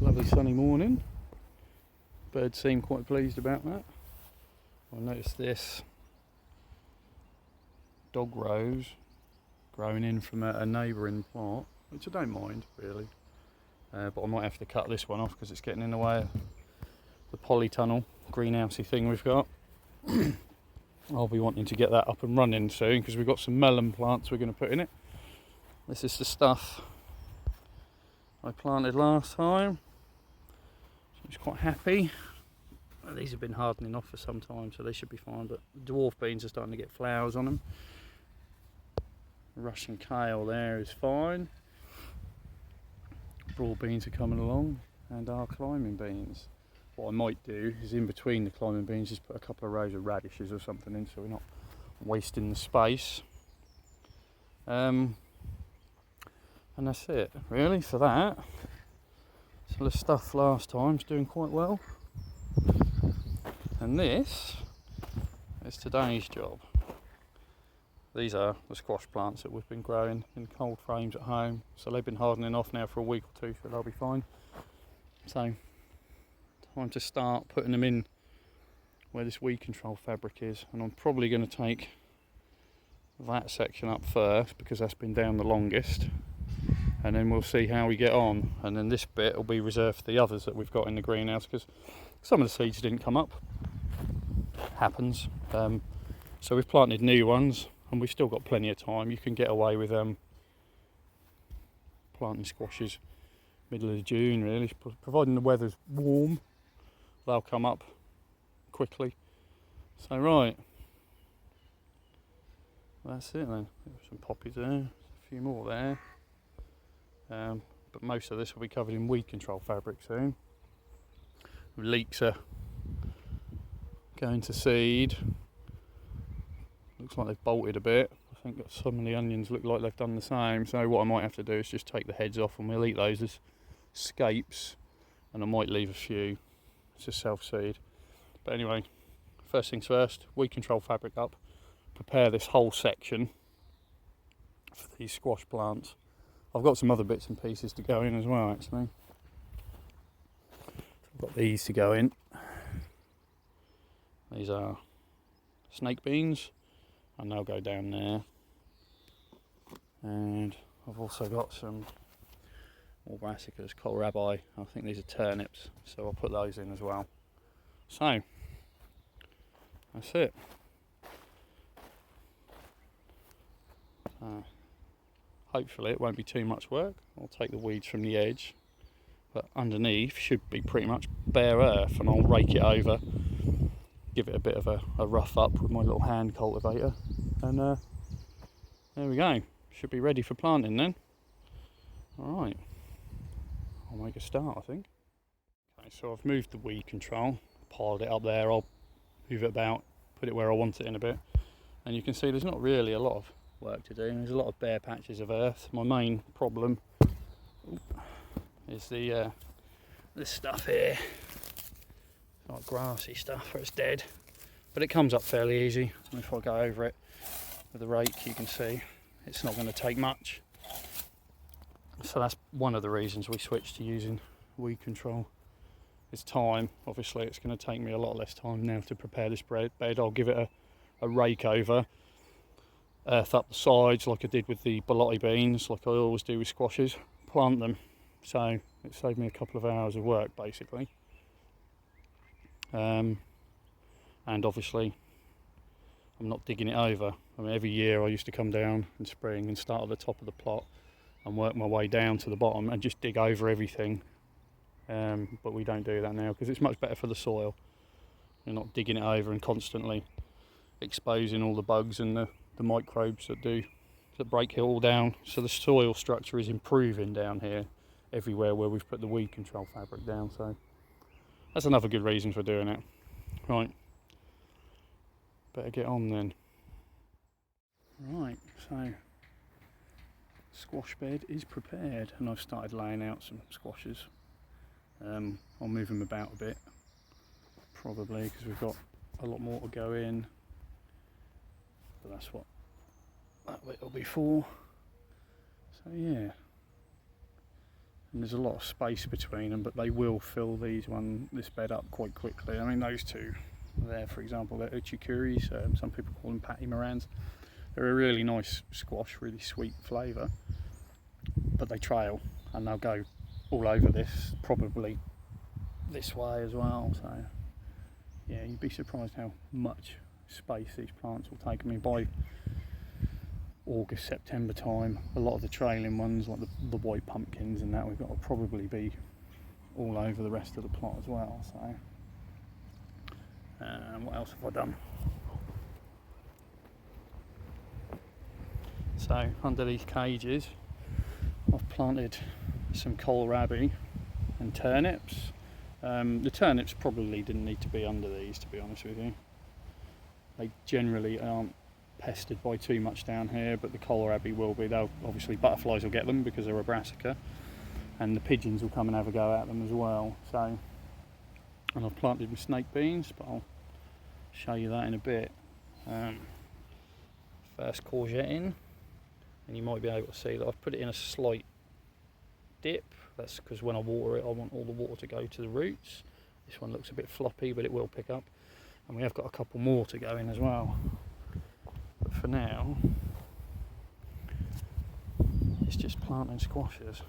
Lovely sunny morning. Birds seem quite pleased about that. I noticed this dog rose growing in from a neighbouring plot, which I don't mind really, but I might have to cut this one off because it's getting in the way of the polytunnel greenhousey thing we've got. I'll be wanting to get that up and running soon because we've got some melon plants we're going to put in it. This is the stuff I planted last time. I was quite happy. These have been hardening off for some time, so they should be fine, but dwarf beans are starting to get flowers on them. Russian kale there is fine. Broad beans are coming along, and our climbing beans. What I might do is in between the climbing beans just put a couple of rows of radishes or something in, so we're not wasting the space. And that's it really for that. So the stuff last time's doing quite well. And this is today's job. These are the squash plants that we've been growing in cold frames at home. So they've been hardening off now for a week or two, so they'll be fine. So time to start putting them in where this weed control fabric is. And I'm probably going to take that section up first because that's been down the longest. And then we'll see how we get on. And then this bit will be reserved for the others that we've got in the greenhouse because some of the seeds didn't come up. Happens. So we've planted new ones and we've still got plenty of time. You can get away with planting squashes middle of June really, providing the weather's warm. They'll come up quickly. So right, that's it then. Some poppies there, a few more there. But most of this will be covered in weed control fabric soon. Leeks are going to seed. Looks like they've bolted a bit. I think that some of the onions look like they've done the same. So what I might have to do is just take the heads off and we'll eat those as scapes. And I might leave a few to self-seed. But anyway, first things first, weed control fabric up. Prepare this whole section for these squash plants. I've got some other bits and pieces to go in as well actually. I've got these to go in. These are snake beans and they'll go down there. And I've also got some more brassicas, kohlrabi. I think these are turnips, so I'll put those in as well. So that's it. Hopefully it won't be too much work. I'll take the weeds from the edge, but underneath should be pretty much bare earth, and I'll rake it over, give it a bit of a rough up with my little hand cultivator, and there we go. Should be ready for planting then. Alright, I'll make a start I think. Okay, so I've moved the weed control, piled it up there, I'll move it about, put it where I want it in a bit, and you can see there's not really a lot of work to do. There's a lot of bare patches of earth. My main problem is this stuff here. It's like grassy stuff where it's dead, but it comes up fairly easy. And if I go over it with a rake, you can see it's not going to take much. So that's one of the reasons we switched to using weed control. It's time. Obviously it's going to take me a lot less time now to prepare this bed. I'll give it a rake over, earth up the sides like I did with the borlotti beans, like I always do with squashes, plant them. So it saved me a couple of hours of work basically. And obviously I'm not digging it over. I mean, every year I used to come down in spring and start at the top of the plot and work my way down to the bottom and just dig over everything. But we don't do that now because it's much better for the soil. You're not digging it over and constantly exposing all the bugs and the microbes that break it all down. So the soil structure is improving down here everywhere where we've put the weed control fabric down. So that's another good reason for doing it. Right, better get on then. Right, so squash bed is prepared and I've started laying out some squashes. I'll move them about a bit probably because we've got a lot more to go in. But that's what that bit will be for. So yeah, and there's a lot of space between them, but they will fill this bed up quite quickly. I mean, those two there, for example, they're uchikuris. Some people call them patty morans. They're a really nice squash, really sweet flavour, but they trail and they'll go all over this, probably this way as well. So yeah, you'd be surprised how much space these plants will take. I mean, by August, September time, a lot of the trailing ones, like the white pumpkins and that, we've got to probably be all over the rest of the plot as well. So what else have I done? So under these cages I've planted some kohlrabi and turnips. The turnips probably didn't need to be under these, to be honest with you. They generally aren't pestered by too much down here, but the kohlrabi will be. They'll obviously, butterflies will get them because they're a brassica, and the pigeons will come and have a go at them as well. So, and I've planted my snake beans, but I'll show you that in a bit. First courgette in, and you might be able to see that I've put it in a slight dip. That's because when I water it, I want all the water to go to the roots. This one looks a bit floppy, but it will pick up, and we have got a couple more to go in as well. But for now, it's just planting squashes,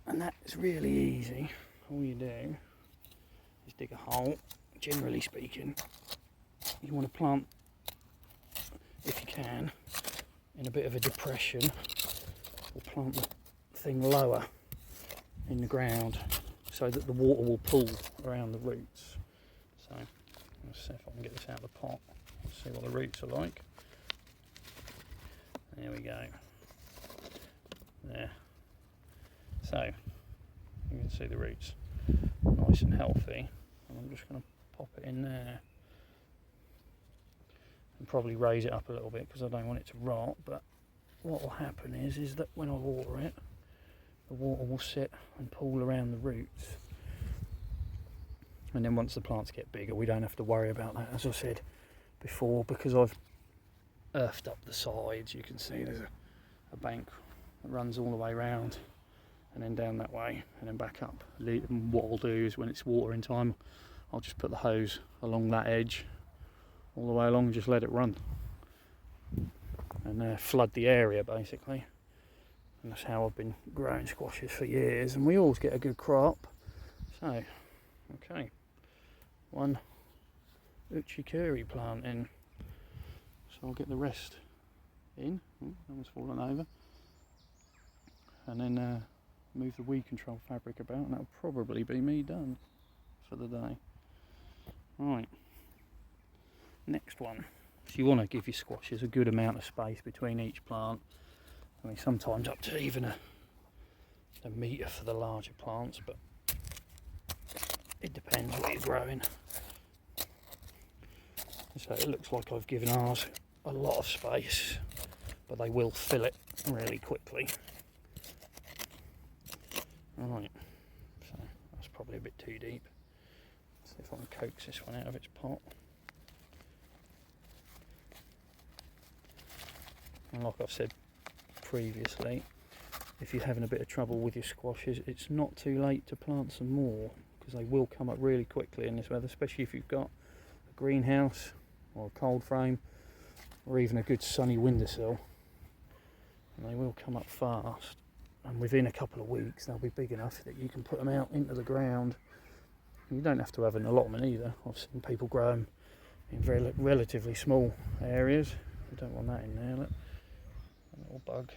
and that's really easy. All you do is dig a hole. Generally speaking, you want to plant, if you can, in a bit of a depression, or plant the thing lower in the ground so that the water will pool around the roots. So let's see if I can get this out of the pot. See what the roots are like. There we go. There. So you can see the roots nice and healthy, and I'm just going to pop it in there and probably raise it up a little bit because I don't want it to rot. But what will happen is that when I water it, the water will sit and pool around the roots, and then once the plants get bigger, we don't have to worry about that, as I said before, because I've earthed up the sides. You can see there's a bank that runs all the way around and then down that way and then back up. And what I'll do is, when it's watering time, I'll just put the hose along that edge all the way along and just let it run and flood the area basically. And that's how I've been growing squashes for years, and we always get a good crop. So okay, one uchikuri plant in, so I'll get the rest in. Oh, that one's fallen over, and then move the weed control fabric about, and that'll probably be me done for the day. Right, next one. So you want to give your squashes a good amount of space between each plant. I mean, sometimes up to even a metre for the larger plants, but it depends what you're growing. So it looks like I've given ours a lot of space, but they will fill it really quickly. Right, so that's probably a bit too deep. Let's see if I can coax this one out of its pot. And like I've said previously, if you're having a bit of trouble with your squashes, it's not too late to plant some more, because they will come up really quickly in this weather, especially if you've got a greenhouse or a cold frame or even a good sunny windowsill, and they will come up fast, and within a couple of weeks they'll be big enough that you can put them out into the ground. And you don't have to have an allotment either. I've seen people grow them in very relatively small areas. We don't want that in there. Look, a little bug.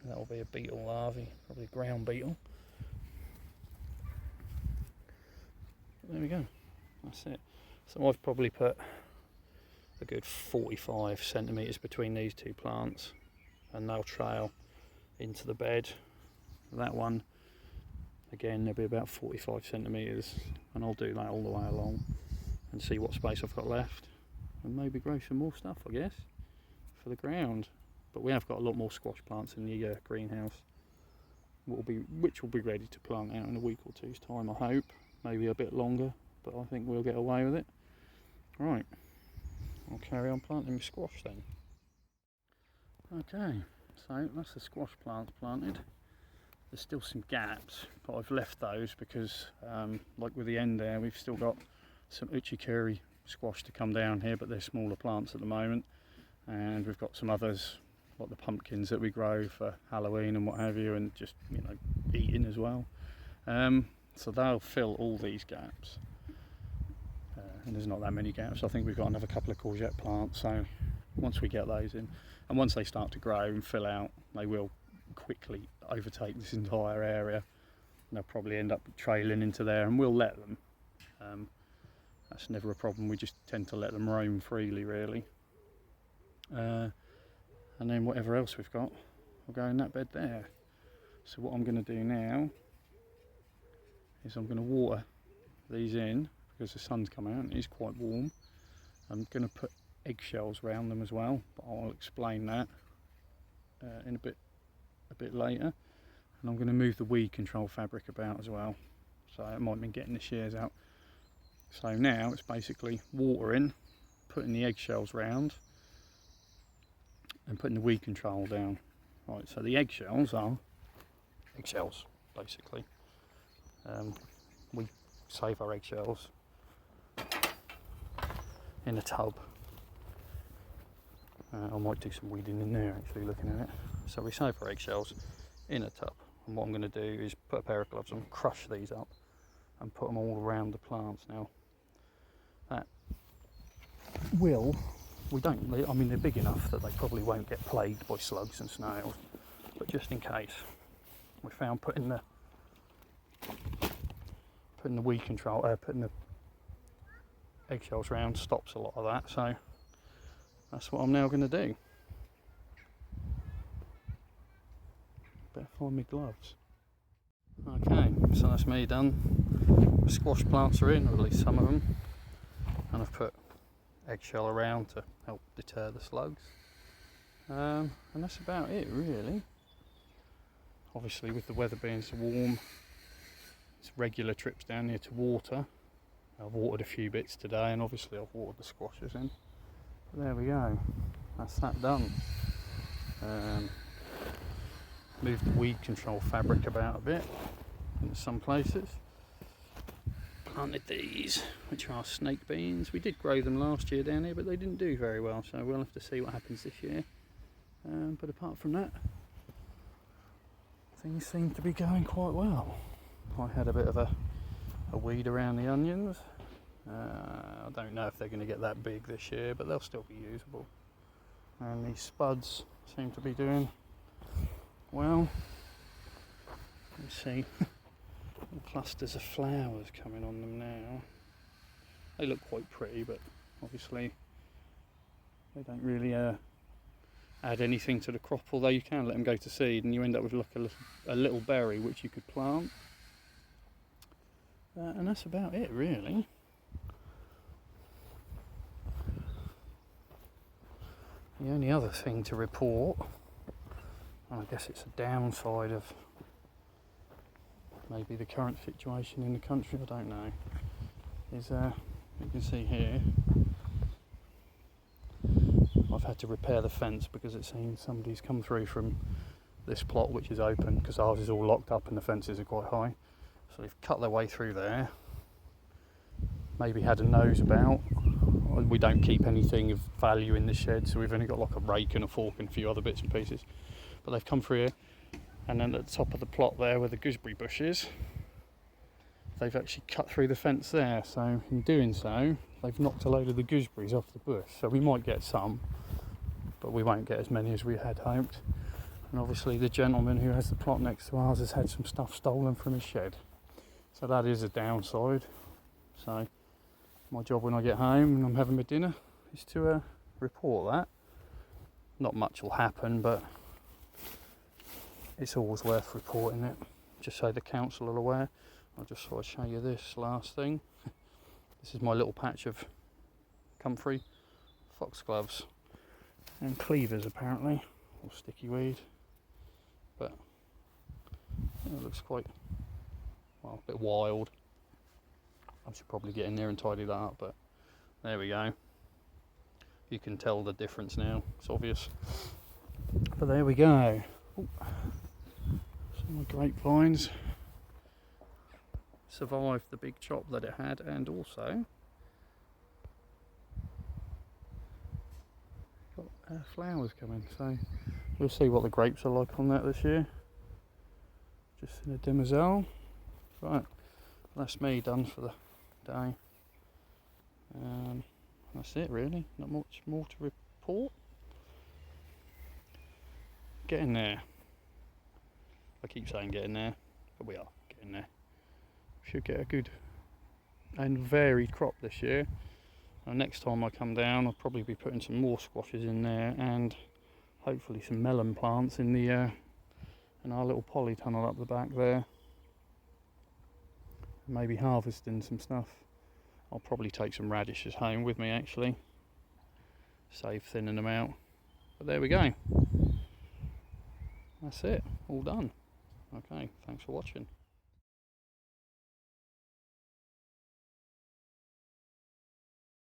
That will be a beetle larvae, probably a ground beetle. There we go, that's it. So I've probably put a good 45 centimetres between these two plants, and they'll trail into the bed. That one, again, there'll be about 45 centimetres, and I'll do that all the way along and see what space I've got left, and maybe grow some more stuff, I guess, for the ground. But we have got a lot more squash plants in the greenhouse, which will be ready to plant out in a week or two's time, I hope. Maybe a bit longer, but I think we'll get away with it. Right, I'll carry on planting my squash then. Okay, So that's the squash plants planted. There's still some gaps, but I've left those because, like with the end there, we've still got some uchikuri squash to come down here, but they're smaller plants at the moment. And we've got some others, like the pumpkins that we grow for Halloween and what have you, and just, you know, eating as well. So they'll fill all these gaps. And there's not that many gaps. I think we've got another couple of courgette plants, so once we get those in, and once they start to grow and fill out, they will quickly overtake this entire area, and they'll probably end up trailing into there, and we'll let them. That's never a problem. We just tend to let them roam freely, really. And then whatever else we've got will go in that bed there. So what I'm going to do now is I'm going to water these in because the sun's come out and it is quite warm. I'm going to put eggshells around them as well, but I'll explain that in a bit later. And I'm going to move the weed control fabric about as well, so it might mean getting the shears out. So now it's basically watering, putting the eggshells round, and putting the weed control down. Right, so the eggshells are eggshells, basically. We save our eggshells in a tub. I might do some weeding in there, actually, looking at it. So we save our eggshells in a tub, and what I'm going to do is put a pair of gloves on, crush these up, and put them all around the plants. Now, that will, I mean, they're big enough that they probably won't get plagued by slugs and snails, but just in case, we found putting the weed control, putting the eggshells round stops a lot of that. So that's what I'm now going to do. Better find my gloves. Okay, so that's me done. The squash plants are in, or at least some of them, and I've put eggshell around to help deter the slugs. And that's about it, really. Obviously, with the weather being so warm, it's regular trips down here to water. I've watered a few bits today, and obviously I've watered the squashes in. But there we go, that's that done. Moved the weed control fabric about a bit in some places. Planted these, which are snake beans. We did grow them last year down here, but they didn't do very well, so we'll have to see what happens this year. But apart from that, things seem to be going quite well. I had a bit of a weed around the onions. I don't know if they're going to get that big this year, but they'll still be usable. And these spuds seem to be doing well. Let's see, little clusters of flowers coming on them now. They look quite pretty, but obviously they don't really add anything to the crop, although you can let them go to seed and you end up with like a little berry which you could plant. And that's about it, really. The only other thing to report, and I guess it's a downside of maybe the current situation in the country, I don't know, is you can see here I've had to repair the fence because it seems somebody's come through from this plot, which is open, because ours is all locked up and the fences are quite high. So they've cut their way through there, maybe had a nose about. We don't keep anything of value in the shed, so we've only got like a rake and a fork and a few other bits and pieces. But they've come through here, and then at the top of the plot there where the gooseberry bush is, they've actually cut through the fence there. So in doing so, they've knocked a load of the gooseberries off the bush. So we might get some, but we won't get as many as we had hoped. And obviously the gentleman who has the plot next to ours has had some stuff stolen from his shed. So that is a downside. So my job when I get home and I'm having my dinner is to report that. Not much will happen, but it's always worth reporting it, just so the council are aware. I'll just sort of show you this last thing. This is my little patch of comfrey, foxgloves and cleavers apparently, or sticky weed. But it looks quite, well, a bit wild. I should probably get in there and tidy that up, but there we go. You can tell the difference now, it's obvious. But there we go. Ooh. Some of my grapevines survived the big chop that it had, and also got flowers coming, so we'll see what the grapes are like on that this year. Just in a demoiselle. Right, that's me done for the day. That's it really, not much more to report. Getting there. I keep saying getting there, but we are getting there. Should get a good and varied crop this year. Next time I come down, I'll probably be putting some more squashes in there, and hopefully some melon plants in the in our little polytunnel up the back there. Maybe harvesting some stuff. I'll probably take some radishes home with me actually. Save thinning them out. But there we go. That's it, all done. Okay, thanks for watching.